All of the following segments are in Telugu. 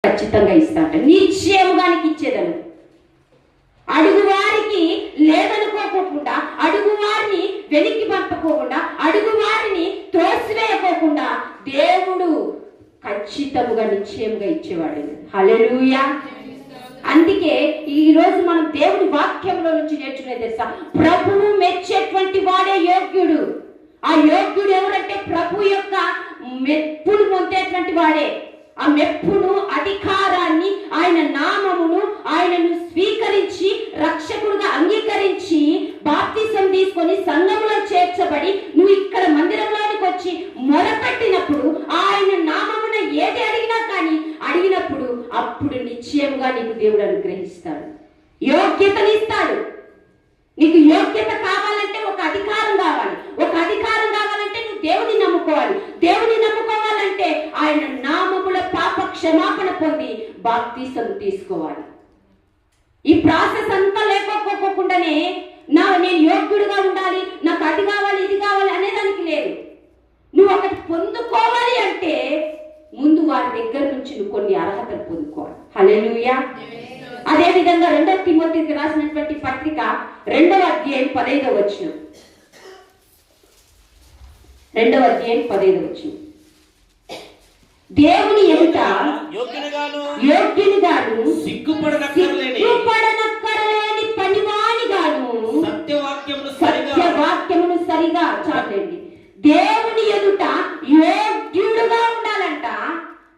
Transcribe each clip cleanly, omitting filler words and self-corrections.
ఖచ్చితంగా ఇస్తాట. నిశ్చయముగా నీకు ఇచ్చేదను. అడుగు వారికి లేదనుకోకుండా, అడుగు వారిని వెనక్కి పంపకోకుండా, అడుగు వారిని త్రోసివేయకోకుండా దేవుడు ఖచ్చితంగా నిశ్చయముగా ఇచ్చేవాడు. హల్లెలూయా. అందుకే ఈ రోజు మనం దేవుడి వాక్యంలో నుంచి నేర్చుకునేది తెలుసా, ప్రభువు మెచ్చేటువంటి వాడే యోగ్యుడు. ఆ యోగ్యుడు ఎవరంటే ప్రభు యొక్క మెప్పును పొందేటువంటి వాడే. ఆ మెప్పును, అధికారాన్ని, ఆయన నామమును, ఆయనను స్వీకరించి రక్షకుడుగా అంగీకరించి బాప్తిసం తీసుకొని సంఘములో చేర్చబడి నువ్వు ఇక్కడ మందిరంలోనికి వచ్చి మొరపెట్టినప్పుడు, ఆయన నామమున ఏది అడిగినా కానీ అడిగినప్పుడు అప్పుడు నిశ్చయముగా నీకు దేవుడు అనుగ్రహిస్తాడు, యోగ్యతనిస్తాడు. నీకు యోగ్యత కావాలంటే ఒక అధికారం కావాలి. ఒక అధికారం కావాలంటే నువ్వు దేవుని నమ్ముకోవాలి. దేవుని నమ్ముకోవాలంటే ఆయన నామముల పాప క్షమాపణ పొంది బాప్తిసం తీసుకోవాలి. ఈ ప్రాసెస్ అంతా లేకపోకుండానే నేను యోగ్యుడుగా ఉండాలి, నాకు అది కావాలి ఇది కావాలి అనేదానికి లేదు. నువ్వు ఒకటి పొందుకోవాలి అంటే ముందు వారి దగ్గర నుంచి నువ్వు కొన్ని అర్హతలు పొందుకోవాలి. హల్లెలూయా. అదే విధంగా 2 తిమోతికి రాసినటువంటి పత్రిక 2వ అధ్యాయం 15వ వచనం. 2వ అధ్యాయం 15వ వచనం. దేవుని ఎదుట యోగ్యునిగాను సిగ్గుపడనక్కరలేని పనివానిగాను సత్యవాక్యమును సరిగా చాలండి. దేవుని ఎదుట యోగ్యుడుగా ఉండాలంట.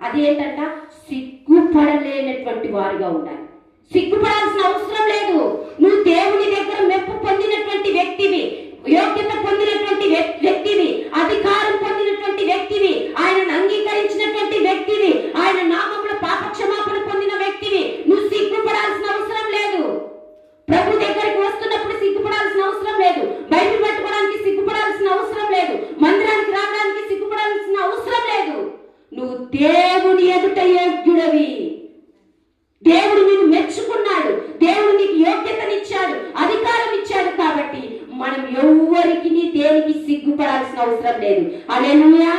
అదేంటంట, సిగ్గుపడలేనటువంటి వారిగా ఉండాలి. సిగ్గుపడాల్సిన అవసరం లేదు. నువ్వు దేవుని దగ్గర మెప్పు పొందినటువంటి వ్యక్తివి, యోగ్యత పొందినటువంటి వ్యక్తివి, అధికారం పొందినటువంటి వ్యక్తివి, ఆయనను అంగీకరించినటువంటి వ్యక్తివి, ఆయన నామములో పాపక్షమాపణ పొందిన వ్యక్తివి. నువ్వు సిగ్గుపడాల్సిన అవసరం లేదు. ప్రభు దగ్గరికి వస్తున్నప్పుడు సిగ్గుపడాల్సిన అవసరం లేదు. బైబిల్ పట్టుకోవడానికి సిగ్గుపడాల్సిన అవసరం లేదు. మందిరానికి రావడానికి సిగ్గుపడాల్సిన అవసరం లేదు. నువ్వు దేవుని ఎదుట యోగ్యుడవి. దేవుడు నిన్ను మెచ్చుకున్నాడు. దేవుడు నీకు యోగ్యతనిచ్చాడు, అధికారం ఇచ్చాడు. కాబట్టి మనం ఎవ్వరికి దేనికి సిగ్గుపడాల్సిన అవసరం లేదు. హల్లెలూయా.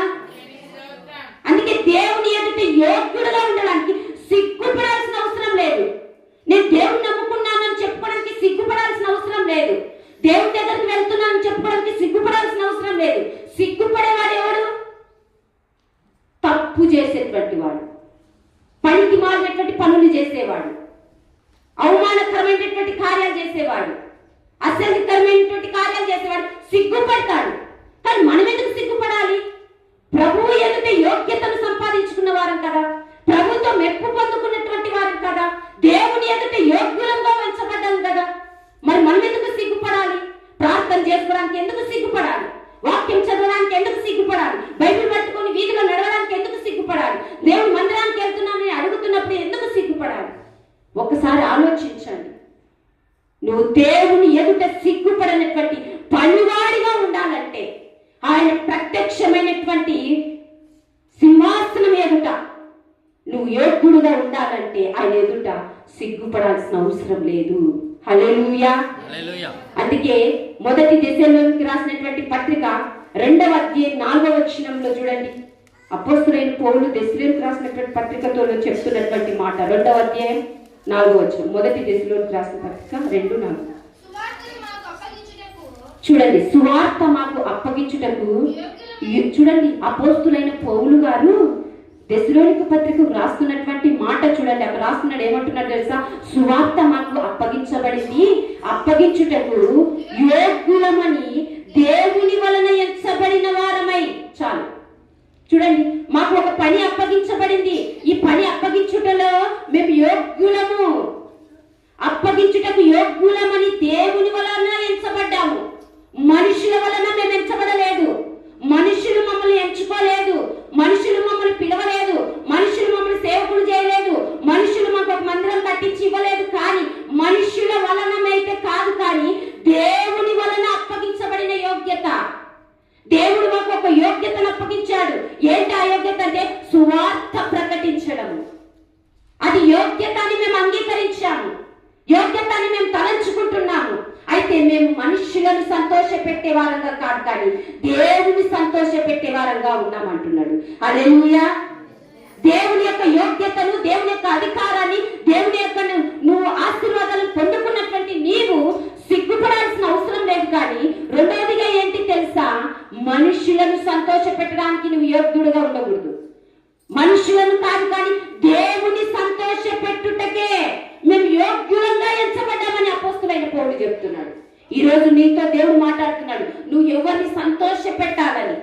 అందుకే దేవుని ఎదుట యోగ్యుడుగా ఉండడానికి సిగ్గుపడాల్సిన అవసరం లేదు. నేను దేవుని నమ్ముకున్నానని చెప్పుకోవడానికి సిగ్గుపడాల్సిన అవసరం లేదు. దేవుని దగ్గరికి వెళ్తున్నానని చెప్పుకోవడానికి సిగ్గుపడాల్సిన అవసరం లేదు. సిగ్గుపడేవాడు ఎవడు? తప్పు చేసేటువంటి వాడు, పనికి మారినటువంటి పనులు చేసేవాడు, అవమానకరమైనటువంటి కార్యాలు చేసేవాడు, అసహ్యకరమైనటువంటి కార్యాలు చేసేవాడు సిగ్గుపడతాడు. కానీ మనం ఎందుకు సిగ్గుపడాలి? ప్రభువు ఎదుట యోగ్యతను సంపాదించుకున్న వారం కదా, ప్రభుతో మెప్పు పొందుకున్నటువంటి వారం కదా, దేవుని ఎదుట యోగ్యులంగా ఉంచబడ్డాం కదా. మరి మనం ఎందుకు సిగ్గుపడాలి? ప్రార్థన చేసుకోవడానికి ఎందుకు సిగ్గుపడాలి? వాక్యం చదవడానికి ఎందుకు సిగ్గుపడాలి? బైబిల్ పట్టుకొని వీధిలో నడవడానికి ఎందుకు సిగ్గుపడాలి? దేవుని మందిరానికి వెళ్తున్నానని అడుగుతున్నప్పుడు ఎందుకు సిగ్గుపడాలి? ఒకసారి ఆలోచించండి. నువ్వు దేవుని ఎదుట సిగ్గుపడనటువంటి పనివాడిగా ఉండాలంటే, ఆయన ప్రత్యక్షమైనటువంటి సింహాసనం ఎదుట నువ్వు యోగ్యుడుగా ఉండాలంటే ఆయన ఎదుట సిగ్గుపడాల్సిన అవసరం లేదు. హల్లెలూయా. అందుకే 1 దశలోనికి రాసినటువంటి పత్రిక 2వ అధ్యాయం 4వ వచనంలో చూడండి. అపోస్తలుడైన పౌలు దశలోనికి రాసినటువంటి పత్రికతో చెప్తున్నటువంటి మాట 2వ అధ్యాయం 4వ వచనం. 1 దశలోనికి రాసిన పత్రిక 2:4. చూడండి, సువార్త మాకు అప్పగించుటకు. చూడండి, అపోస్తలుడైన పౌలు గారు దశలోనిక పత్రికకు రాస్తున్నటువంటి మాట చూడండి. అక్కడ రాస్తున్నాడు, ఏమంటున్నాడు తెలుసా? సువార్త మాకు అప్పగించబడింది, అప్పగించుటకు యోగ్యులమని దేవుని వలన ఎంచబడిన వారమై. చాలు. చూడండి, మాకు ఒక పని అప్పగించబడింది. ఈ పని అప్పగించుటలో మేము యోగ్యులము, అప్పగించుటకు యోగ్యులమని దేవుని వలన ఎంచబడ్డాము. మనుషుల వలన మేము ఎంచబడలేదు. మనుషులు మమ్మల్ని ఎంచుకోలేదు. మనుషులు మమ్మల్ని పిలవలేదు. మనుషులు మమ్మల్ని సేవకులు చేయలేదు. మనుషులు మాకు ఒక మందిరం కట్టించి ఇవ్వలేదు. కానీ మనుషుల వలనమైతే కాదు, కానీ దేవుని వలన అప్పగించబడిన యోగ్యత. దేవుడు మాకు ఒక యోగ్యతను అప్పగించాడు. ఏంటి ఆ యోగ్యత అంటే? సువార్త ప్రకటించడం. అది యోగ్యత అని మేము అంగీకరించాము, యోగ్యత అని మేము తలంచుకుంటున్నాము. అయితే మేము మనుషులను సంతోష పెట్టే వారంగా కాదు, కానీ దేవుని సంతోష పెట్టే వారంగా ఉన్నామంటున్నాడు. హల్లెలూయా. దేవుని యొక్క యోగ్యతను, దేవుని యొక్క అధికారాన్ని, దేవుని యొక్క నువ్వు ఆశీర్వాదాలను పొందుకున్నటువంటి నీవు సిగ్గుపడాల్సిన అవసరం లేదు. కానీ రెండవదిగా ఏంటి తెలుసా, మనుషులను సంతోష పెట్టడానికి నువ్వు యోగ్యుడుగా ఉండకూడదు. మనుషులను కాదు, కానీ దేవుని సంతోష పెట్టుటకే మేము యోగ్యులంగా ఎంచబడ్డామని అపోస్తులైన పౌలు చెప్తున్నాడు. ఈ రోజు నీతో దేవుడు మాట్లాడుతున్నాడు. నువ్వు ఎవరిని సంతోష పెట్టాలని,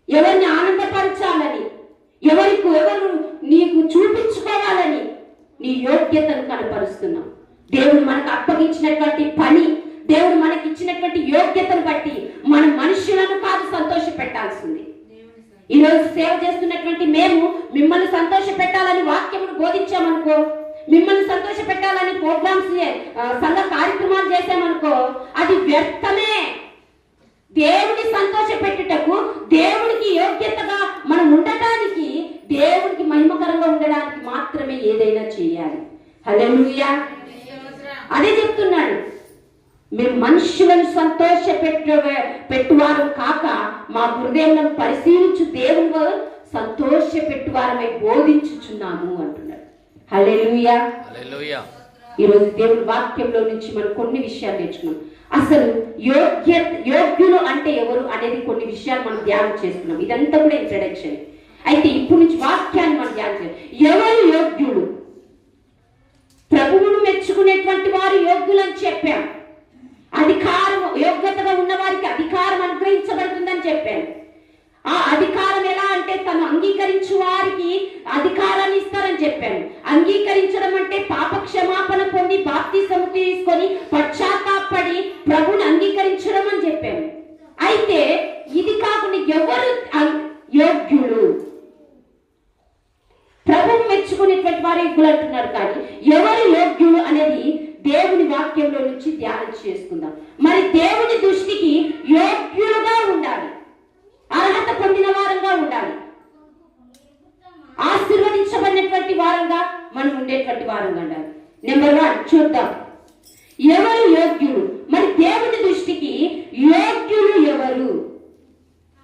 ఎవరిని ఆనందపరచాలని, ఎవరు నీకు చూపించుకోవాలని నీ యోగ్యతను కనపరుస్తున్నావు. దేవుడు మనకు అప్పగించినటువంటి పని, దేవుడు మనకి ఇచ్చినటువంటి యోగ్యతను బట్టి మనం మనుషులను కాదు సంతోష పెట్టాల్సింది. ఈ రోజు సేవ చేస్తున్నటువంటి మేము మిమ్మల్ని సంతోష పెట్టాలని వాక్యమును బోధించామనుకో, మిమ్మల్ని సంతోష పెట్టాలని ప్రోగ్రామ్స్, సంఘ కార్యక్రమాలు చేశామనుకో, అది వ్యర్థమే. దేవుని సంతోష పెట్టుటకు, దేవుడికి యోగ్యతగా మనం ఉండటానికి, దేవుడికి మహిమకరంగా ఉండడానికి మాత్రమే ఏదైనా చేయాలి. హల్లెలూయా. అదే చెప్తున్నాడు, మేము మనుషులను సంతోష పెట్టువారు కాక మా హృదయం పరిశీలించు దేవుడు సంతోష పెట్టువారమై బోధించుచున్నాము అంటున్నాడు. హల్లెలూయా. ఈరోజు దేవుని వాక్యంలో నుంచి మనం కొన్ని విషయాలు నేర్చుకున్నాం. అసలు యోగ్యులు అంటే ఎవరు అనేది కొన్ని విషయాలు మనం ధ్యానం చేస్తున్నాం. ఇదంతా కూడా ఇంట్రడక్షన్. అయితే ఇప్పుడు నుంచి వాక్యాన్ని మనం ధ్యానం చేయాలి. ఎవరు యోగ్యులు? ప్రభువును మెచ్చుకునేటువంటి వారు యోగ్యులు అని చెప్పాం. అధికారం, యోగ్యతగా ఉన్న వారికి అధికారం అనుగ్రహించబడుతుందని చెప్పాను. ఆ అధికారం ఎలా అంటే తను అంగీకరించు వారికి అధికారాన్ని ఇస్తారని చెప్పాను. అంగీకరించడం అంటే పాప క్షమాపణ పొంది బాప్తిసం తీసుకొని పశ్చాత్తాపడి ప్రభుని అంగీకరించడం అని చెప్పాను. అయితే ఇది కాకుండా ఎవరు యోగ్యులు? ప్రభువు మెచ్చుకునేటువంటి వారు యోగ్యులు అంటున్నారు. కానీ ఎవరు యోగ్యులు అనేది దేవుని వాక్యంలో నుంచి ధ్యానం చేసుకుందాం. మరి దేవుని దృష్టికి యోగ్యులుగా ఉండాలి, అర్హత పొందిన వారంగా ఉండాలి, ఆశీర్వదించబడినటువంటి వారంగా మనం ఉండేటువంటి వారంగా ఉండాలి. నెంబర్ 1 చూద్దాం, ఎవరు యోగ్యులు? మరి దేవుని దృష్టికి యోగ్యులు ఎవరు?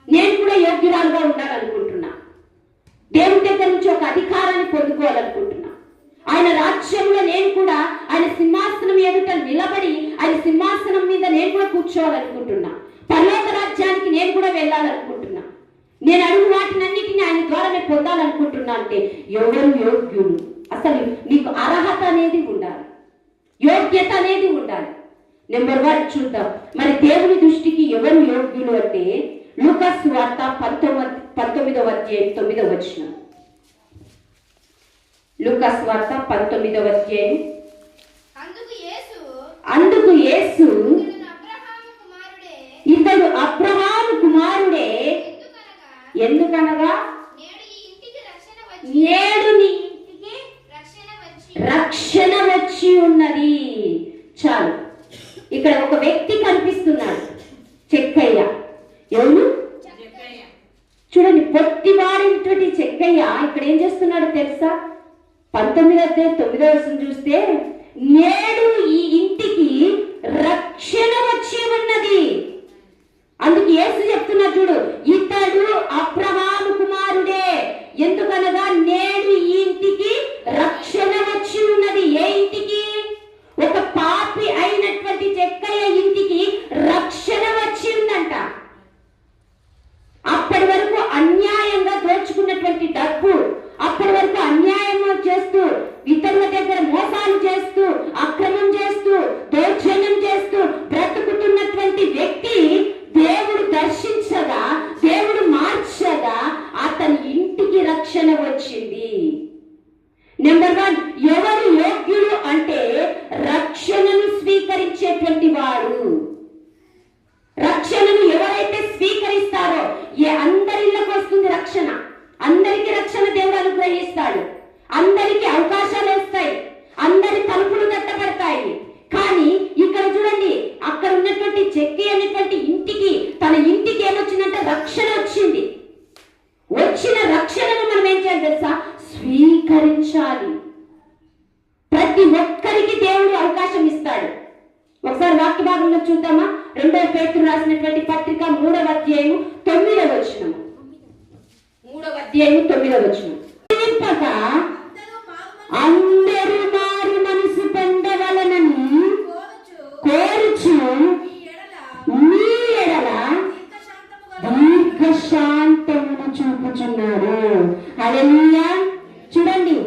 నేను కూడా యోగ్యురాలుగా ఉండాలనుకుంటున్నా. దేవుని దగ్గర నుంచి ఒక అధికారాన్ని పొందుకోవాలనుకుంటున్నా. ఆయన రాజ్యంలో నేను కూడా ఆయన సింహాసనం ఎదుట నిలబడి ఆయన సింహాసనం మీద నేను కూడా కూర్చోవాలనుకుంటున్నా. పరలోక రాజ్యానికి నేను కూడా వెళ్ళాలనుకుంటున్నా. నేను అడుగు వాటినన్నిటిని ఆయన ద్వారానే పొందాలనుకుంటున్నా. అంటే ఎవరు యోగ్యులు? అసలు నీకు అర్హత అనేది ఉండాలి, యోగ్యత అనేది ఉండాలి. నెంబర్ 1 చూద్దాం. మరి దేవుని దృష్టికి ఎవరు యోగ్యులు అంటే లూకా సువార్త 19వ అధ్యాయం 9వ వచనం. లూకా సువార్త 19వ అధ్యాయం. అందుకు యేసు ఇతడు అబ్రహాము కుమారుడే, ఎందుకనగా నేడు నీ ఇంటికి రక్షణ వచ్చి ఉన్నది. చాలు, ఇక్కడ ఒక వ్యక్తి కనిపిస్తున్నాడు, చెక్కయ్య. ఎవరు? చూడండి, పొట్టివాడినటువంటి చెక్కయ్య ఇక్కడ ఏం చేస్తున్నాడు తెలుసా? 19వ అధ్యాయం 9వ వచనం చూస్తే నేడు ఈ ఇంటికి రక్షణ వచ్చి ఉన్నది. అందుకు యేసు చెప్తున్నా చూడు, ఇతడు అబ్రహాము కుమారుడే, ఎందుకనగా నేడు ఈ ఇంటికి రక్షణ వచ్చి ఉన్నది. ఏ ఇంటికి? ఒక పాపి అయినటువంటి చెక్కయ్య ఇంటికి రక్షణ వచ్చి ఉందంట. అప్పటి వరకు అన్యాయంగా దోచుకున్నటువంటి డబ్బు, అప్పటి వరకు అన్యాయం చేస్తూ, ఇతరుల దగ్గర మోసాలు చేస్తూ, అక్రమం చేస్తూ, దౌర్జన్యం చేస్తూ బ్రతుకుతున్నటువంటి వ్యక్తి దేవుడు దర్శించగా, దేవుడు మార్చగా అతని ఇంటికి రక్షణ వచ్చింది. నెంబర్ 1, ఎవరు యోగ్యులు అంటే రక్షణను స్వీకరించేటువంటి వాడు. రక్షణను ఎవరైతే స్వీకరిస్తారో అందరిలోకి వస్తుంది రక్షణ. అందరికీ రక్షణ దేవుడు అనుగ్రహిస్తాడు. అందరికీ అవకాశాలు వస్తాయి, అందరి తలుపులు తట్టబడతాయి. కానీ ఇక్కడ చూడండి, అక్కడ ఉన్నటువంటి చెక్కి అనేటువంటి ఇంటికి, తన ఇంటికి ఏమొచ్చిందంటే రక్షణ వచ్చింది. వచ్చిన రక్షణను మనం ఏం చేయాలి తెలుసా? స్వీకరించాలి. ప్రతి ఒక్కరికి దేవుడు అవకాశం ఇస్తాడు. ఒకసారి వాక్య భాగంలో చూద్దామా? 2వ పేతురు రాసినటువంటి పత్రిక 3వ అధ్యాయం 9వ వచనం. 3వ అధ్యాయం 9వ వచనం. నశింపక అందరూ మారు మనసు పొందవలనని కోరుచు మీ ఎడల దీర్ఘశాంతమును చూపుచున్నారు. హల్లెలూయా. చూడండి,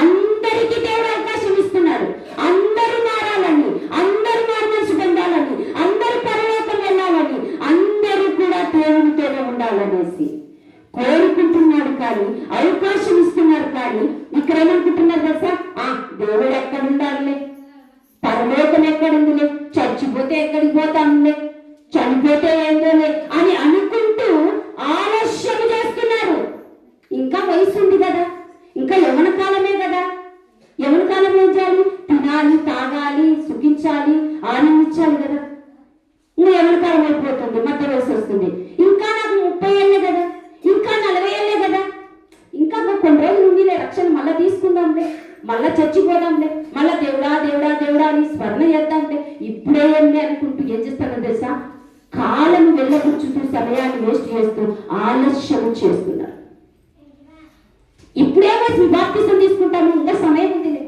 అందరికీ దేవుడు అవకాశం ఇస్తున్నాడు. అందరూ మారాలని, అందరూ మారు మనసు పొందాలని, అందరూ పరలోకం వెళ్ళాలని, అందరూ కూడా దేవునితోనే ఉండాలనేసి కోరుకుంటున్నాడు. కానీ అవకాశం ఇస్తున్నారు. కానీ ఇక్కడ ఏమనుకుంటున్నారు తెలుసా? దేవుడు ఎక్కడ ఉండాలిలే, పరలోకం ఎక్కడుందిలే, చచ్చిపోతే ఎక్కడికి పోతాంలే, చనిపోతే ఏందోలే అని అనుకుంటూ ఆలస్యం చేస్తున్నారు. ఇంకా వయసు ఉంది కదా, ఇంకా యవన కాలమే కదా. యవన కాలం ఏం చేయాలి? తినాలి, తాగాలి, సుఖించాలి, ఆనందించాలి కదా. ఇంకా యవన కాలం అయిపోతుంది, మధ్య వయసు వస్తుంది. ఇంకా నాకు 30 ఏళ్ళే కదా, ఇంకా 40 ఏళ్ళే కదా, ఇంకా కొన్ని రోజులు ఉందిలే, రక్షణ మళ్ళా తీసుకుందాంలే, మళ్ళా చచ్చిపోదాంలే, మళ్ళా దేవుడా దేవుడా దేవుడా అని స్మరణ చేద్దాంలే, ఇప్పుడే ఏంలే అనుకుంటూ ఏం చేస్తానో తెలుసా? కాలం వెళ్ళగొచ్చుతూ సమయాన్ని వేస్ట్ చేస్తూ ఆలస్యం చేస్తున్నారు. ఇప్పుడేమో బాప్తిసం తీసుకుంటాము, ఇంకా సమయం ఉందిలే,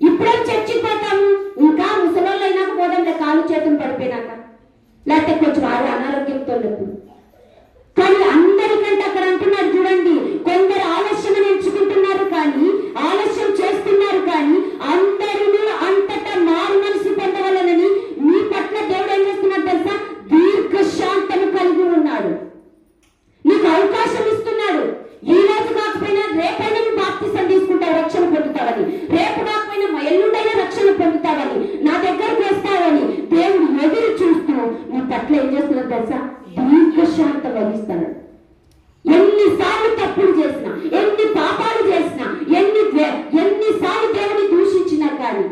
ఇప్పుడే చర్చికి పోతాము, ఇంకా ముసలోళ్ళు అయినాక పోదాంలే, కాలు చేతులు పడిపోయినాక, లేకపోతే కొంచెం అనారోగ్యంతో లేదు. కానీ అందరికంటే అక్కడ అంటున్నారు చూడండి, కొందరు ఆలస్యం ఎంచుకుంటున్నారు, కానీ ఆలస్యం చేస్తున్నారు. కానీ అందరూ అంతటా మారు మనసు పొందవలనని మీ పట్ల దేవుడు ఏం చేస్తున్నాడు తెలుసా? దీర్ఘశాంతము కలిగి ఉన్నాడు. నీకు అవకాశం ఇస్తున్నాడు. ఈ రోజు కాకపోయినా రేపైనా నువ్వు బాప్తిసం తీసుకుంటావు, రక్షణ పొందుతావని. రేపు కాకపోయినా ఎల్లుండైనా రక్షణ పొందుతావని, నా దగ్గరకు వస్తావని దేవుడు ఎదురు చూస్తూ నీ పట్ల ఏం చేస్తున్నాడు తెలుసా? దీర్ఘశాంతం వహిస్తాడు. ఎన్నిసార్లు తప్పులు చేసినా, ఎన్ని పాపాలు చేసినా, ఎన్నిసార్లు దేవుని దూషించినా కానీ,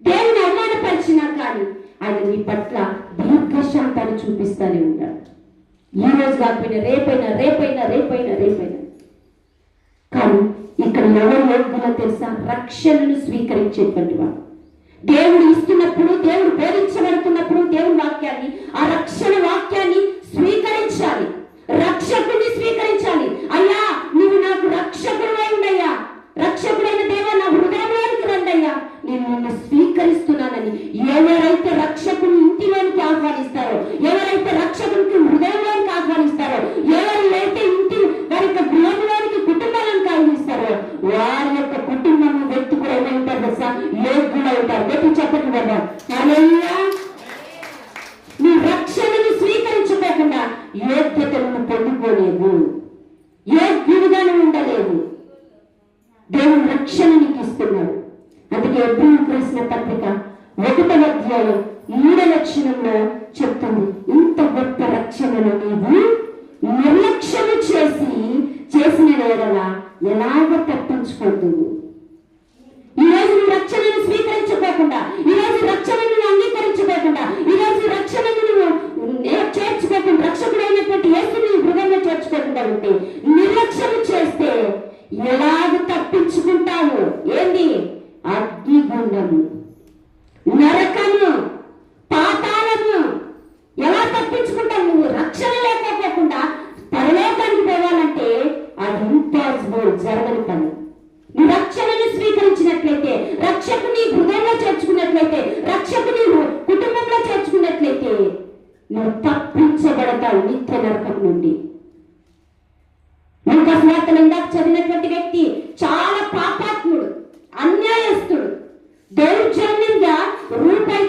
దేవుని అవమానపరిచినా కానీ ఆయన నీ పట్ల దీర్ఘశాంతాన్ని చూపిస్తానే ఉంటాడు. ఈ రోజు కాకపోయినా రేపైనా రేపైనా రేపైనా రేపైనా. కానీ ఇక్కడ ఎవరు యోగ్యులో తెలుసా? రక్షణను స్వీకరించేటువంటి వాడు. దేవుడు ఇస్తున్నప్పుడు, దేవుడు బోధించబడుతున్నప్పుడు దేవుని వాక్యాన్ని, ఆ రక్షణ వాక్యాన్ని స్వీకరించాలి, రక్షకుడిని స్వీకరించాలి. అయ్యా నువ్వు నాకు రక్షకుడు అయ్యా, రక్షకుడైన దేవా నా హృదయంలోనికి రండయ్యా, నేను నిన్ను స్వీకరిస్తున్నానని ఎవరైతే రక్షకుని ఇంటిలోనికి ఆహ్వానిస్తారో, ఎవరైతే రక్షకునికి హృదయంలోనికి ఆహ్వానిస్తారో, ఎవరైతే ఇంటి వారి యొక్క గృహంలోనికి కుటుంబాలను ఆహ్వానిస్తారో, వారి యొక్క కుటుంబం వ్యక్తి కూడా ఏమైంటారు తెలుసా? యోగ్యులు అవుతారు. వ్యక్తి చెప్పండి కదా, హల్లెలూయా. నీ రక్షణను స్వీకరించుకోకుండా యోగ్యతలను పొందుకోలేదు, యోగ్యుడుగా ఉండలేదు. దేవుడు రక్షణ నీకు ఇస్తున్నాడు. అందుకే ఎబ్రీయులకు రాసిన పత్రిక 1వ అధ్యాయం 3వ వచనంలో చెప్తుంది, ఇంత గొప్ప రక్షణను నీవు నిర్లక్ష్యము చేసిన ఎడల ఎలాగ తప్పించుకోదు. ఈ రోజు నువ్వు రక్షణను స్వీకరించుకోకుండా, ఈ రోజు రక్షణను అంగీకరించుకోకుండా, ఈ రోజు రక్షణను నువ్వు చేర్చుకోకుండా, రక్షకుడైనటువంటి యేసుని హృదయంలో చేర్చుకోకుండా ఉంటే, నిర్లక్ష్యం చేస్తే ఎలాగ తప్పించుకుంటావు? ఏంది? అగ్నిగుండము, నరకము, పాతాళము. ఎలా తప్పించుకుంటావు? నువ్వు రక్షణ లేకపోకుండా పరలోకానికి పోవాలంటే అది ఇంపాసిబుల్, జరగని పని. నువ్వు రక్షణను స్వీకరించినట్లయితే, రక్షకుని హృదయంలో చేర్చుకున్నట్లయితే, రక్షకుని కుటుంబంలో చేర్చుకున్నట్లయితే నువ్వు తప్పించబడతావు నిత్య నరకం నుండి. లూకాసు వార్తలో ఇందాక చదివినటువంటి వ్యక్తి చాలా పాపాత్ముడు, అన్యాయస్తుడు. దౌర్జన్యంగా రూపాయి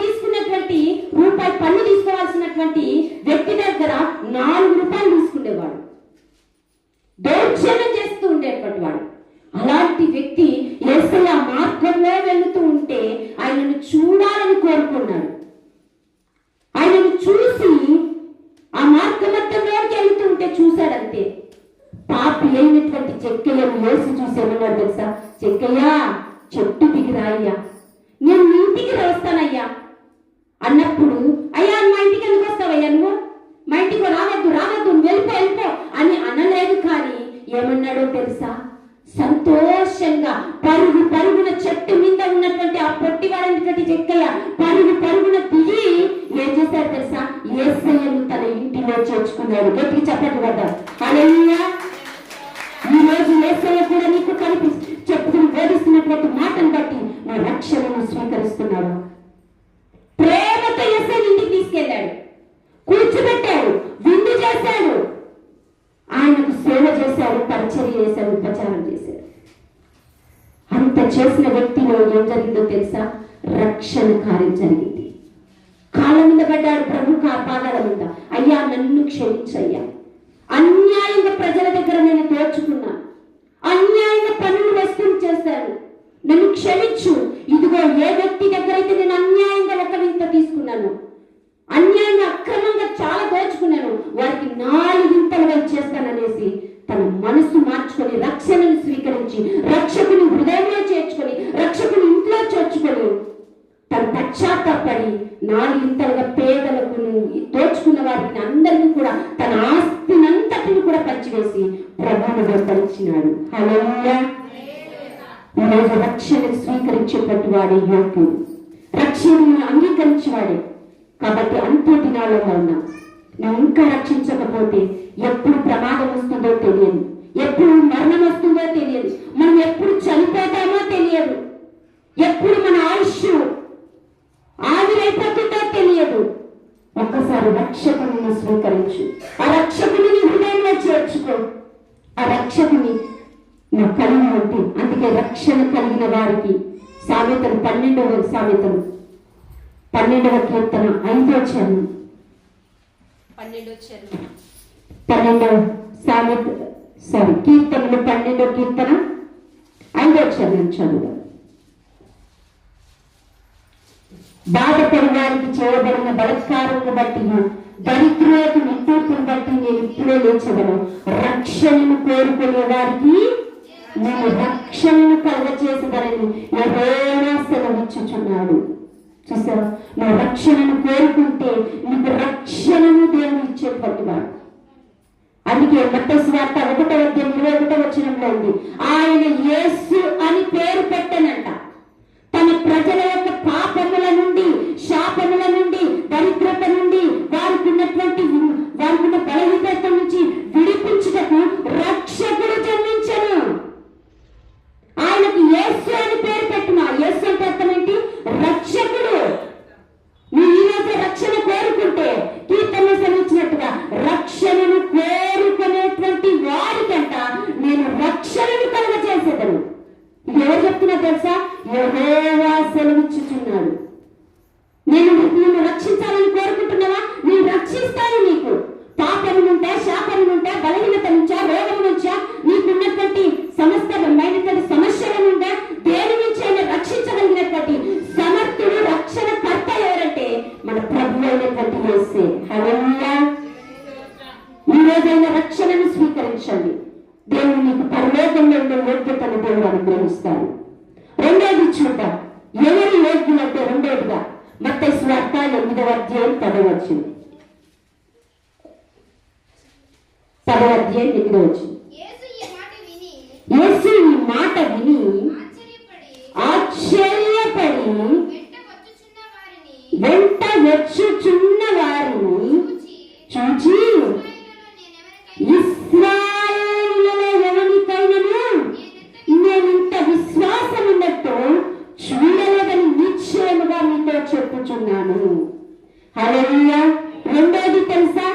పన్ను తీసుకోవాల్సినటువంటి వ్యక్తి దగ్గర 4 రూపాయలు తీసుకునేవాడు, దౌర్జన్యం చేస్తూ ఉండేటువంటి వాడు. అలాంటి వ్యక్తి యేసయ్య మార్గంలో వెళుతూ ఉంటే ఆయనను చూడాలని కోరుకున్నాడు. ఆయనను చూసి ఆ మార్గమధ్యంలోకి వెళుతూ ఉంటే చూశాడంతే. పాపి అయినటువంటి చెక్కయ్యను యేసు చూసి ఏమన్నాడు తెలుసా? చెక్కయ్యా, చెట్టు దిగి రాయ్యా, నేను మీ ఇంటికి వస్తానయ్యా అన్నప్పుడు, అయ్యా మా ఇంటికి ఎందుకు వస్తావయ్యా, నువ్వు మా ఇంటికి రావద్దు నువ్వు వెళ్ళిపో అని అనలేదు. కానీ ఏమన్నాడో తెలుసా? సంతోషంగా పరుగున చెట్టు మీద ఉన్నటువంటి ఆ పొట్టివాడైనటువంటి చెక్కయ్య పరుగున దిగి ఏం చేశాడు తెలుసా? యేసయ్యను తన ఇంటిలో చేర్చుకున్నాడు. గట్టిగా చెప్పండి కదా, హల్లెలూయా. ఈ రోజు యేసయ్య కూడా నీకు కనిపిస్తుంది. చేసిన వ్యక్తిలో ఏం జరిగిందో తెలుసా? రక్షణ కార్యం జరిగింది. కాళ్ళ మీద పడ్డాడు ప్రభు పాదాల మీద. అయ్యా నన్ను క్షమించయ్యా, అన్యాయంగా ప్రజల దగ్గర నేను దోచుకున్నాను, అన్యాయంగా పనులు వస్తువులు చేశాను, నన్ను క్షమించు. ఇదిగో ఏ వ్యక్తి దగ్గర అయితే నేను అన్యాయంగా ఒక వింత తీసుకున్నాను, అన్యాయంగా అక్రమంగా చాలా దోచుకున్నాను, వారికి 4 వింతలుగా చేస్తాననేసి తన మనసు మార్చుకొని రక్షణను స్వీకరించి రక్షకుని హృదయంలో చేర్చుకొని రక్షకుని ఇంట్లో చేర్చుకొని తన పశ్చాత్తాపడి 4 వింతలుగా పేదలకు దోచుకున్న వారికి అందరికీ కూడా తన ఆస్తినంతటిని కూడా పంచివేసి ప్రభువును వెంబడించినాడు. హల్లెలూయా. ఈరోజు రక్షణ స్వీకరించేటటువంటి వాడే యోగ్యుడు, రక్షణను అంగీకరించేవాడే. కాబట్టి అంత్య దినాలలో ఉన్నాం. నువ్వు ఇంకా రక్షించకపోతే ఎప్పుడు ప్రమాదం వస్తుందో తెలియదు, ఎప్పుడు మరణం వస్తుందో తెలియదు, మనం ఎప్పుడు చనిపోతామో తెలియదు, ఎప్పుడు మన ఆయుష్ ఆవిరైపోతుందో తెలియదు. ఒక్కసారి రక్షకుని స్వీకరించు, ఆ రక్షకుని హృదయంలో చేర్చుకో, ఆ రక్షకుని నువ్వు కలిగి ఉంటే. అందుకే రక్షణ కలిగిన వారికి సామెతలు 12వ సామెతలు 12వ కీర్తన 5వ చరణం 12వ సామెత కీర్తనలు 12వ కీర్తన 5వ చరణం చదువు. బాధపడి వారికి చేయబడిన బలత్కారమును బట్టి దరిద్రులకు నిట్టూర్పును బట్టి నేను ఇప్పుడే లేచదను. రక్షణను కోరుకునే వారికి నేను రక్షణను కలుగచేసదనని యెహోవా సెలవిచ్చుచున్నాడు. చూసావా? నువ్వు రక్షణను కోరుకుంటే నీకు రక్షణను దేవుడు ఇచ్చేటువంటి వాడు. అందుకే మత్తయి సువార్త 1:21 ఉంది, ఆయన యేసు అని పేరు పెట్టనంట. తన ప్రజల యొక్క పాపముల నుండి, శాపముల నుండి, దరిద్రత నుండి, వారికి ఉన్న బలహీనత నుంచి విడిపించుటకు రక్షకుడు జన్మించను. ఆయనకు యేసు అని పేరు పెట్టుమా. యేసు అంటే అర్థం ఏంటి? రక్షకుడు. నువ్వు ఈరోజు రక్షణ కోరుకుంటే కీర్తన సెలవిచ్చినట్టుగా రక్షణను కోరుకునేటువంటి వారికంట నేను రక్షణను కలుగజేసేదను. ఇది ఎవరు చెప్తున్నా తెలుసా? యెహోవా సెలవిచ్చుచున్నాడు. నేను నిన్ను రక్షించాలని కోరుకుంటున్నావా? నేను రక్షిస్తాను. నీకు పాపము నుంటే, శాపము నుంటే, బలహీనత నుంచా, రోగం నుంచా, నీకున్నటువంటి సమస్తమైనటువంటి సమస్యల నుండే దేని నుంచి అయినా రక్షించగలిగినటువంటి సమర్థుడు, రక్షణ కర్త ఎవరంటే మన ప్రభు అయినటువంటి యేసే. హల్లెలూయా. ఈ రోజైనా రక్షణను స్వీకరించండి. దేవుడు నీకు పరలోకంలో ఉండే యోగ్యతను దేవుడు అనుగ్రహిస్తాడు. రెండోది చూద్దాం, ఎవరు యోగ్యులంటే రెండోదిగా మత్తయి సువార్త 8వ అధ్యాయం 10వ వచనం. 10వ అధ్యాయం 8వ వచనం. యేసు ఈ మాట విని ఆశ్చర్యపడి వెంట వచ్చుచున్న వారిని చూచి ఇశ్రాయేలులో ఎవరికైనా నేనింత విశ్వాసం ఉన్నట్టు చూడలేదని నిశ్చయముగా మీతో చెప్పుచున్నాను. హల్లెలూయా. రెండోది తెలుసా?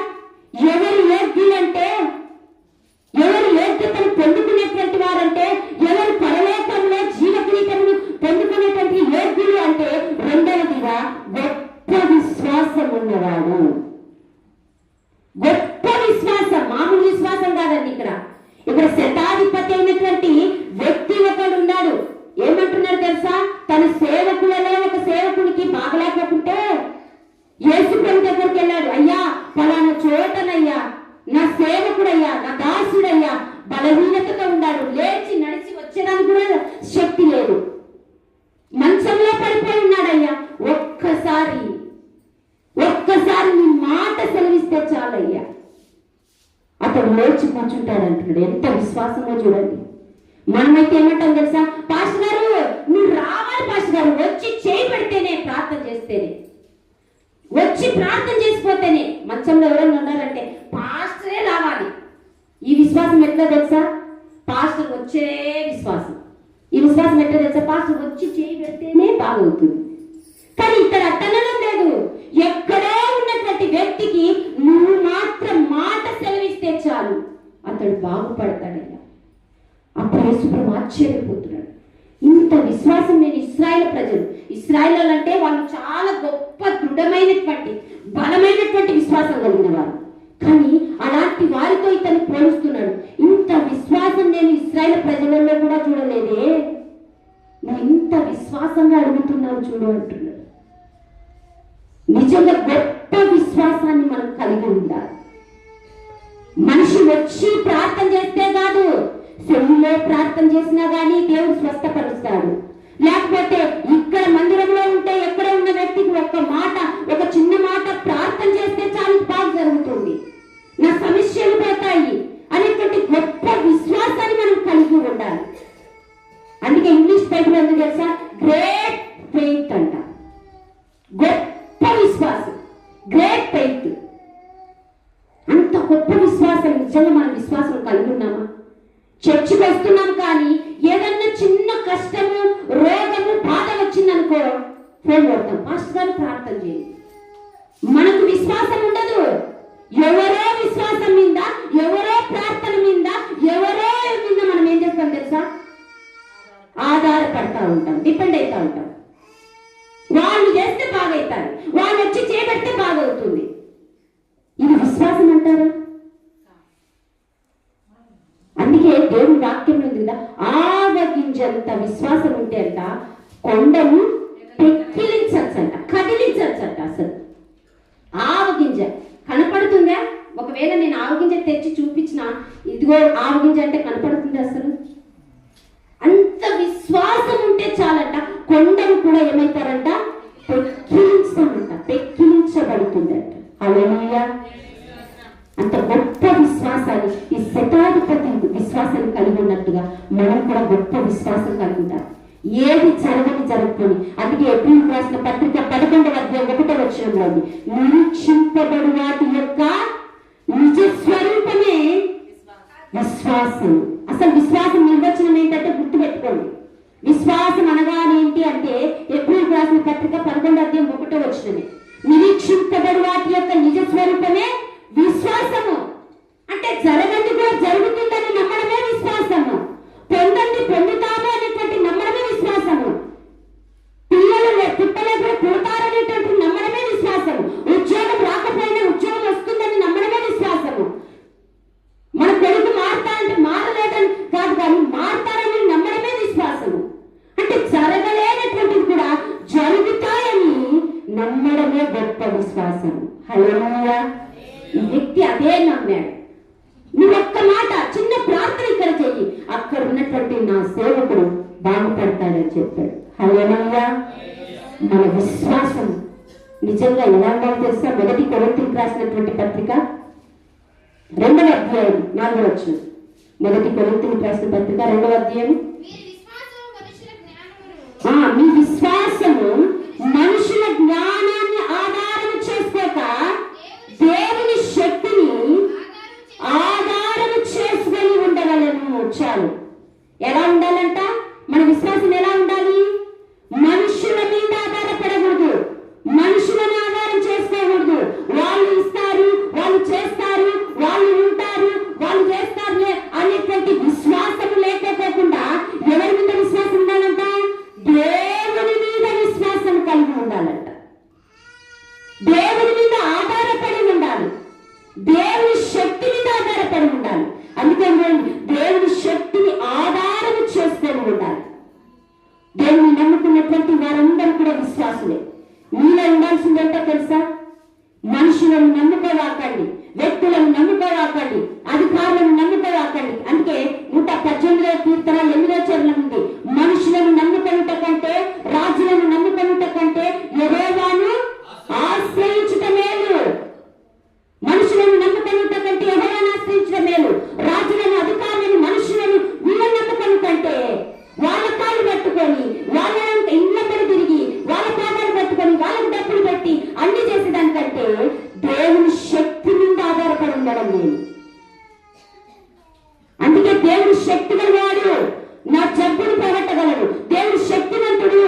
ఎవరు యోగ్యులంటే, ఎవరు యోగ్యతను పొందుకునేటువంటి వారంటే, ఎవరు పరలోకంలో జీవకిరీటమును పొందుకునేటువంటి యోగ్యులు అంటే రెండవదిగా గొప్ప విశ్వాసం ఉన్నవాడు. గొప్ప విశ్వాసం, మామూలు విశ్వాసం కాదండి. ఇక్కడ శతాధిపతి అయినటువంటి వ్యక్తి ఒకడు ఉన్నాడు. ఏమంటున్నాడు తెలుసా? తన సేవకులలో ఒక సేవకునికి బాగలేకపోతే యేసు ప్రభు దగ్గరికి వెళ్ళాడు. అయ్యా ఫలానా చోటనయ్యా నా సేవకుడయ్యా, నా దాసుడయ్యా బలహీనతతో ఉన్నాడు, లేచి నడిచి వచ్చేదానికి కూడా శక్తి లేదు, మంచంలో పడిపోయి ఉన్నాడయ్యా, ఒక్కసారి నీ మాట సెలవిస్తే చాలయ్యా అతడు లేచి కూర్చుంటాడు అంటున్నాడు. ఎంత విశ్వాసమో చూడండి. మనమైతే ఏమంటాం తెలుసా? పాస్టర్ గారు నువ్వు రావాలి, పాస్టర్ గారు వచ్చి చేయి పెడితేనే, ప్రార్థన చేస్తేనే, వచ్చి ప్రార్థన చేసిపోతేనే. మంచంలో ఎవరైనా ఉన్నారంటే పాస్టరే రావాలి. ఈ విశ్వాసం ఎట్లా తెలుసా? పాస్టర్ వచ్చే విశ్వాసం. ఈ విశ్వాసం ఎట్లా తెలుసా? పాస్టర్ వచ్చి చేయి పెడితేనే బాగవుతుంది. కానీ ఇక్కడ అట్టనడం లేదు. ఎక్కడో ఉన్నటువంటి వ్యక్తికి నువ్వు మాత్రం మాట సెలవిస్తే చాలు అతడు బాగుపడతాడయ్యా. అప్పుడు యేసు ప్రభు ఆశ్చర్యపోతున్నాడు. ఇంత విశ్వాసం ఇశ్రాయేలు ప్రజలు. ఇశ్రాయేలు అంటే వాళ్ళు చాలా గొప్ప దృఢమైనటువంటి బలమైనటువంటి విశ్వాసం కలిగిన వారు. కానీ అలాంటి వారితో ఇతను పోలుస్తున్నాడు. ఇంత విశ్వాసం నేను ఇశ్రాయేలు ప్రజలలో కూడా చూడలేదే, నువ్వు ఇంత విశ్వాసంగా అడుగుతున్నావు చూడు అంటున్నాడు. నిజంగా గొప్ప విశ్వాసాన్ని మనం కలిగి ఉండాలి. మనిషి వచ్చి ప్రార్థన చేస్తే కాదు, సెల్లో ప్రార్థన చేసినా కానీ దేవుడు స్వస్థపరుస్తాడు. లేకపోతే ఇక్కడ మందిరంలో ఉంటే ఎక్కడ ఉన్న వ్యక్తికి ఒక మాట, ఒక చిన్న మాట ప్రార్థన చేస్తే చాలు బాగా జరుగుతుంది, నా సమస్యలు పోతాయి అనేటువంటి గొప్ప విశ్వాసాన్ని మనం కలిగి ఉండాలి. అందుకే ఇంగ్లీష్ బైబిల్ ఎందుకు తెలుసా? గ్రేట్ ఫెయిత్ అంట. గొప్ప విశ్వాసం, గ్రేట్ ఫెయిత్. అంత గొప్ప విశ్వాసం నిజంగా మనం విశ్వాసం కలిగి ఉన్నామా? చర్చికి వస్తున్నాం కానీ ఏదన్నా చిన్న కష్టము, రోగము, బాధ వచ్చిందనుకో ఫోన్ కొడతాం, పాస్టర్ గారు ప్రార్థన చేయండి. మనకు విశ్వాసం ఉండదు. ఎవరో విశ్వాసం మీద, ఎవరో ప్రార్థన మీద, ఎవరో మీద మనం ఏం చేస్తాం తెలుసా? ఆధారపడతా ఉంటాం, డిపెండ్ అవుతా ఉంటాం. వాళ్ళు చేస్తే బాగవుతారు, వాళ్ళు వచ్చి చేపెడితే బాగవుతుంది. ఇది విశ్వాసం అంటారా? అందుకే దేవుని వాక్యం ఉంది కదా, ఆవగింజంత విశ్వాసం ఉంటే అంట కొండను పెక్కిలించచ్చంట, కదిలించచ్చంట. అసలు ఆవగింజ కనపడుతుందా? ఒకవేళ నేను ఆవగింజ తెచ్చి చూపించిన, ఇదిగో ఆవగింజ అంటే కనపడుతుంది అసలు? అంత విశ్వాసం ఉంటే చాలంట కొండను కూడా ఏమైతారంట? పెక్కిలించామంట, పెక్కిలించబడుతుందంట. హల్లెలూయా. అంత గొప్ప విశ్వాసాన్ని, ఈ శతాధిపతి విశ్వాసాన్ని కలిగి ఉన్నట్టుగా మనం కూడా గొప్ప విశ్వాసం కలిగి ఉంటాం. ఏది జరగని జరుగుతుంది. అందుకే ఏప్రిల్ రాసిన పత్రిక 11వ అధ్యాయం 1వ వచనంలో నిరీక్షింపబడు వాటి యొక్క నిజ స్వరూపమే విశ్వాసం. అసలు విశ్వాసం నిర్వచనం ఏంటంటే గుర్తుపెట్టుకోండి. విశ్వాసం అనగానేంటి అంటే ఏప్రిల్ రాసిన పత్రిక 11వ అధ్యాయం 1వ వచనమే. నిరీక్షింపబడు వాటి యొక్క నిజ స్వరూపమే విశ్వాసము. అంటే జరగంది కూడా జరుగుతుందని నమ్మడమే విశ్వాసము. పొందండి పొందుతాము అనేటువంటి నమ్మడమే విశ్వాసము. పిల్లలు పుట్టలే కూడా పుడతారనేటువంటి నమ్మడమే విశ్వాసము. ఉద్యోగం రాకపోయినా ఉద్యోగం వస్తుందని నమ్మడమే విశ్వాసము. మన కొడుకు మారుతారంటే మారలేదని కాదు, కానీ మారుతారని నమ్మడమే విశ్వాసము. అంటే జరగలేనటువంటివి కూడా జరుగుతాయని నమ్మడమే గొప్ప విశ్వాసము. హల్లెలూయా. ఈ వ్యక్తి అదే నమ్మాడు. నువ్వు ఒక్క మాట, చిన్న ప్రార్థన ఇక్కడ చెయ్యి, అక్కడ ఉన్నటువంటి నా సేవకుడు బాగుపడతాడని చెప్పాడు. హల్లెలూయా. మన విశ్వాసం నిజంగా ఎలా ఉండాలో తెలుసా? 1 కొరింథీయులకు రాసినటువంటి పత్రిక 2వ అధ్యాయం 4వ వచనం. 1 కొరింథీయులకు రాసిన పత్రిక 2వ అధ్యాయం. మీ విశ్వాసము మనుషుల జ్ఞానాన్ని ఆధారం చేసుకోక దేవుని శక్తిని ఆధారం చేసుకొని ఉండగలను. చాలు. ఎలా ఉండాలంట మన విశ్వాసం? ఎలా ఉండాలి? మనుషుల మీద ఆధారపడకూడదు, మనుషులను ఆధారం చేసుకోకూడదు. వాళ్ళు ఇస్తారు, వాళ్ళు చేస్తారు, వాళ్ళు ఉంటారు, వాళ్ళు చేస్తారు అనేటువంటి విశ్వాసం లేకపోకుండా ఎవరి మీద విశ్వాసం ఉండాలంట? దేవుని మీద విశ్వాసం కలిగి ఉండాలంట. దేవుని మీద ఆధారపడి ఉండాలి, దేవుని శక్తి మీద ఆధారపడి ఉండాలి. అందుకే దేవుని శక్తిని ఆధారం చేసుకొని ఉండాలి. దేవుని నమ్ముకున్నటువంటి వారందరూ కూడా విశ్వాసులే. మీలో ఉండాల్సిందేంటో తెలుసా? మనుషులను నమ్ముకోవాకండి, వ్యక్తులను నమ్ముకోవాకండి, అధికారులను నమ్ముకోవాకండి. అందుకే 118వ కీర్తన 8వ చరణం ఉంది, మనుషులను నమ్ముకొనుట కంటే, రాజులను నమ్ముకొనుట కంటే యెహోవాను ఆశ్రయించుట మేలు. మనుషులను నమ్ముకొనుట కంటే యెహోవాను ఆశ్రయించుట మేలు. రాజులను, అధికారులను, మనుషులను వీళ్ళని నమ్ముకొను కంటే వాళ్ళ కాళ్ళు పట్టుకొని, వాళ్ళ ఇళ్ళపడి తిరిగి, వాళ్ళ పాదాలు పట్టుకొని, వాళ్ళకి డబ్బులు పెట్టి అన్ని చేసేదానికంటే దేవుని శక్తి మీద ఆధారపడి ఉండడం నేను. అందుకే దేవుని శక్తి గలవాడు నా జబ్బును పోగొట్టగలడు, దేవుని శక్తివంతుడు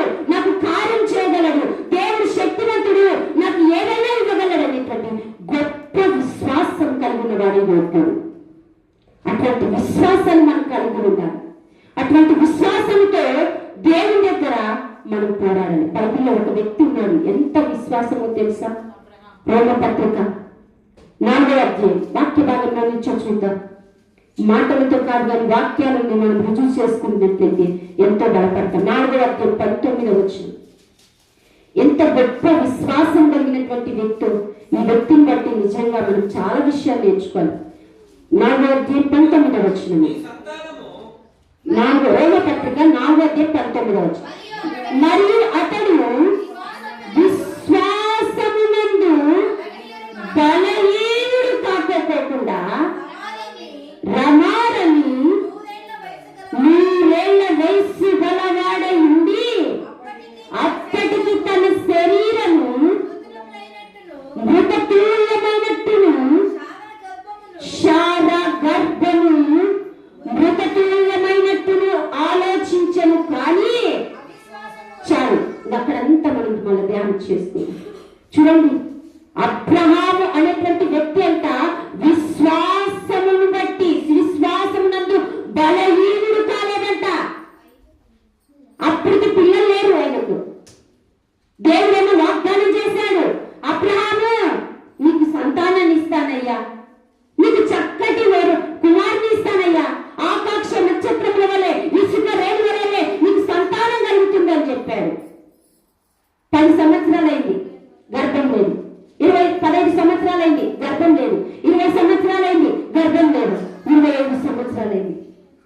మనం పోరాడాలి. బైబిల్లో ఒక వ్యక్తి ఉన్నాడు, ఎంత విశ్వాసమో తెలుసా? రోమపత్రిక 4వ అధ్యాయం వాక్య భాగంలో నుంచి చూద్దాం. మాటలతో కాదు కానీ వాక్యాలను మనం రుజువు చేసుకున్నట్లయితే ఎంతో బలపడతాం. 4వ అధ్యాయం 19వ వచనం. ఎంత గొప్ప విశ్వాసం కలిగినటువంటి వ్యక్తి. ఈ వ్యక్తిని బట్టి నిజంగా మనం చాలా విషయాలు నేర్చుకోవాలి. 4వ అధ్యాయం 19వ వచనం. రోమపత్రిక 4వ అధ్యాయం 19వ వచనం. మరియు అతడు విశ్వాసమునందు బలహీనుడు కాకపోకుండా రమారని 3 వయస్సు గలవాడై ఉండి అప్పటికి తన శరీరము మృతతుల్యమైనట్టును శార గర్భము మృతతుల్యమైనట్టును ఆలోచించను. కానీ చాలు, అక్కడంతా మనం మళ్ళీ ధ్యానం చేసుకున్నాం. చూడండి, అబ్రహాము అనేటువంటి వ్యక్తి అంట విశ్వాసమును బట్టి విశ్వాసమునందు బలహీనుడు కాలేదంట. అప్పటికి పిల్లలు లేరు ఆయనకు. దేవుడేమో వాగ్దానం చేశాడు, అబ్రహాము నీకు సంతానాన్ని ఇస్తానయ్యా, నీకు చక్కటి కుమారుని ఇస్తానయ్యా, ఆకాశ నక్షత్రముల వలె ఇసుక రేణుల వలె నీకు సంతానం కలుగుతుందని చెప్పాడు. 10 సంవత్సరాలైంది, గర్భం లేదు. 15 సంవత్సరాలైంది, గర్భం లేదు. 20 సంవత్సరాలైంది, గర్భం లేదు. 25 సంవత్సరాలైంది,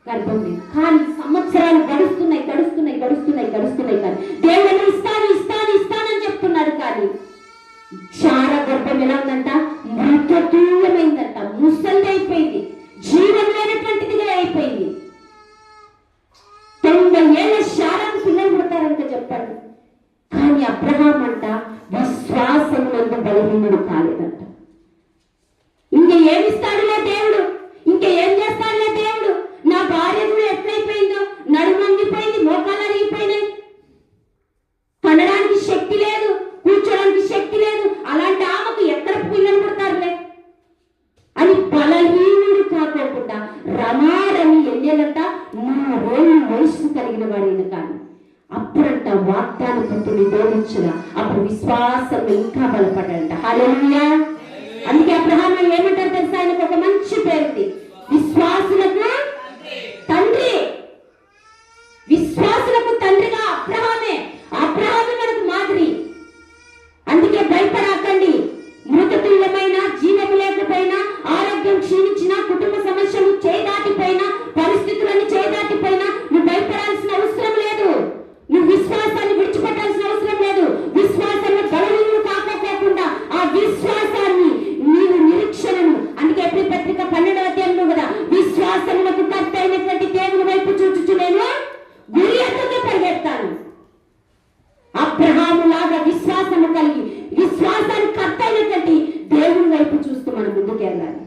గర్భం లేదు. కానీ సంవత్సరాలు గడుస్తున్నాయి గడుస్తున్నాయి గడుస్తున్నాయి గడుస్తున్నాయి కానీ దేవుడు ఇస్తాను ఇస్తాను ఇస్తానని చెప్తున్నాడు. కానీ క్షార గర్భం ఎలా ఉందంట? మృతతుల్యమైందంట, ముసలి అయిపోయింది, జీవం లేనటువంటిదిగా అయిపోయింది. 90 ఏళ్ళ శారాన్ని పిల్లలు పుడతారంట చెప్పండి. కానీ అబ్రహాం అంట విశ్వాసమునందు బలహీనుడు కాలేదంట. ఇంక ఏమిస్తాడులే దేవుడు, ఇంక ఏం చేస్తాడులే దేవుడు, నా భార్య కూడా ఎట్లయిపోయిందో, నడుమంగిపోయింది, మోకాలు అరిగిపోయినాయి, కనడానికి శక్తి లేదు, కూర్చోడానికి శక్తి లేదు, అలాంటి ఆమెకు ఎక్కడ పిల్లలు పుడతారులే అని బలహీనుడు కాకోకుండా రమారని ఎన్నేలంట 3 వయస్సు కలిగిన వాడైన. కానీ అప్పుడంట వాగ్దాన పుత్రుని బోధించిన అప్పుడు విశ్వాసం ఇంకా బలపడ్డాడంట. హల్లెలూయా. అందుకే అబ్రహాము ఏమంటారు తెలుసా? ఆయనకు ఒక మంచి పేరుంది, విశ్వాసులకు తండ్రి. విశ్వాసులకు తండ్రిగా అబ్రహామే. అబ్రహామే మనకు మాదిరి. అందుకే భయపడకండి. మృతతుల్యమైన, జీవము లేకపోయినా, ఆరోగ్యం క్షీణించిన, కుటుంబ సమస్యలు చేదాటిపోయినా, పరిస్థితులన్నీ చేదాటిపోయినా నువ్వు భయపడాల్సిన అవసరం లేదు. నువ్వు విశ్వాసాన్ని విడిచిపెట్టాల్సిన అవసరం లేదు. విశ్వాసాన్ని బలహీనులు కాకపోకుండా ఆ విశ్వాసాన్ని నీవు నిరీక్షణను, అందుకే ఎబ్రీ పత్రిక 12వ అధ్యాయంలో కదా, విశ్వాసమునకు కర్త అయినటువంటి దేవుని వైపు చూచుచు నేను గురి ఎత్తుగా పరిగెత్తాను. అబ్రహాము లాగా విశ్వాసము కలిగి విశ్వాసానికి కర్త అయినటువంటి దేవుని వైపు చూస్తూ మనం ముందుకు వెళ్ళాలి.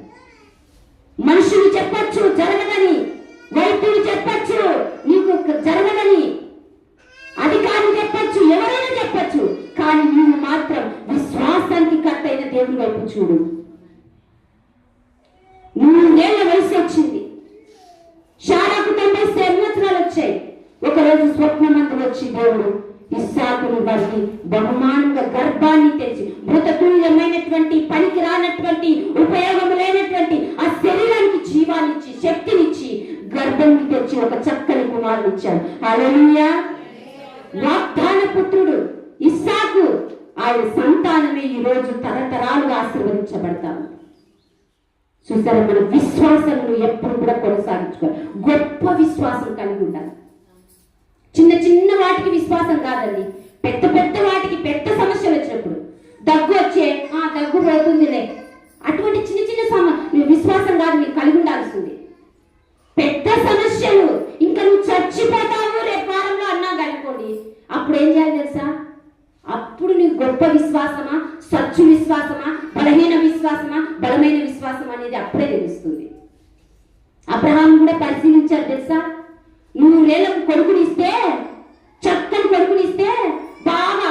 మనుషులు చెప్పచ్చు జరగదని, వైద్యులు చెప్పచ్చు నీకు జరగదని, అధికారులు చెప్పచ్చు, ఎవరైనా చెప్పచ్చు, కానీ నువ్వు మాత్రం విశ్వాసానికి కర్త అయిన దేవుని వైపు చూడు. 3 ఏళ్ల వయసు వచ్చింది, శారాకు 90 సంవత్సరాలు వచ్చాయి. ఒకరోజు స్వప్నమందు వచ్చి దేవుడు ఇస్సాకును వారికి బహుమానంగా గర్భాన్ని తెరిచి, మృతతుల్యమైనటువంటి, పనికి రానటువంటి, ఉపయోగం లేనటువంటి ఆ శరీరానికి జీవాన్నిచ్చి, శక్తినిచ్చి, గర్భం తెచ్చి ఒక చక్కని కుమారుని ఇచ్చాడు. హల్లెలూయా. వాగ్దాన పుత్రుడు ఇస్సాకు, ఆయన సంతానమే ఈ రోజు తరతరాలుగా ఆశీర్వదించబడతాము. చూసారా, మన విశ్వాసాలను ఎప్పుడు కూడా కొనసాగించుకోవాలి. గొప్ప విశ్వాసం కలిగి ఉండాలి. చిన్న చిన్న వాటికి విశ్వాసం కాదండి, పెద్ద పెద్ద వాటికి, పెద్ద సమస్యలు వచ్చినప్పుడు, దగ్గు వచ్చే దగ్గు పోతుందిలే, అటువంటి చిన్న చిన్న విశ్వాసం కాదు మీరు కలిగి ఉండాల్సింది. పెద్ద సమస్యలు, ఇంకా నువ్వు చచ్చిపోతావు రేపు వారంలో అన్నాగా అనుకోండి, అప్పుడు ఏం చేయాలి తెలుసా? అప్పుడు నీకు గొప్ప విశ్వాసమా, సచ్చు విశ్వాసమా, బలహీన విశ్వాసమా, బలమైన విశ్వాసం అనేది అప్పుడే తెలుస్తుంది. అబ్రహాం కూడా పరిశీలించారు తెలుసా? 100 ఏళ్లకు కొడుకునిస్తే, చక్కని కొడుకునిస్తే